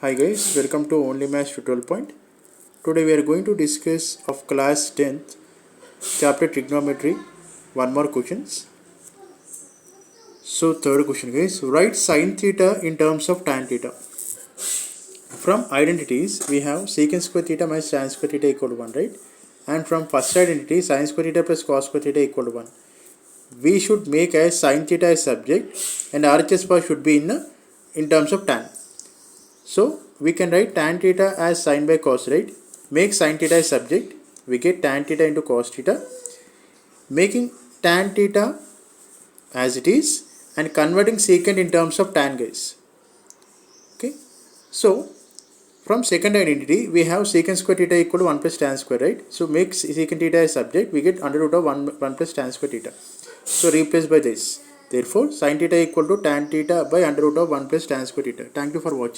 Hi guys, welcome to Only Maths Tutorial Point. Today we are going to discuss of class 10th chapter trigonometry. One more questions. So third question guys, write sin theta in terms of tan theta. From identities we have secant square theta minus tan square theta equal to 1, right? And from first identity sin square theta plus cos square theta equal to 1. We should make as sin theta as subject and RHS bar should be in terms of tan. So we can write tan theta as sin by cos, right? Make sin theta as subject. We get tan theta into cos theta. Making tan theta as it is and converting secant in terms of tan, guys. Okay. So from second identity we have secant square theta equal to 1 plus tan square, right? So make secant theta as subject. We get under root of 1 plus tan square theta. So replace by this. Therefore sin theta equal to tan theta by under root of 1 plus tan square theta. Thank you for watching.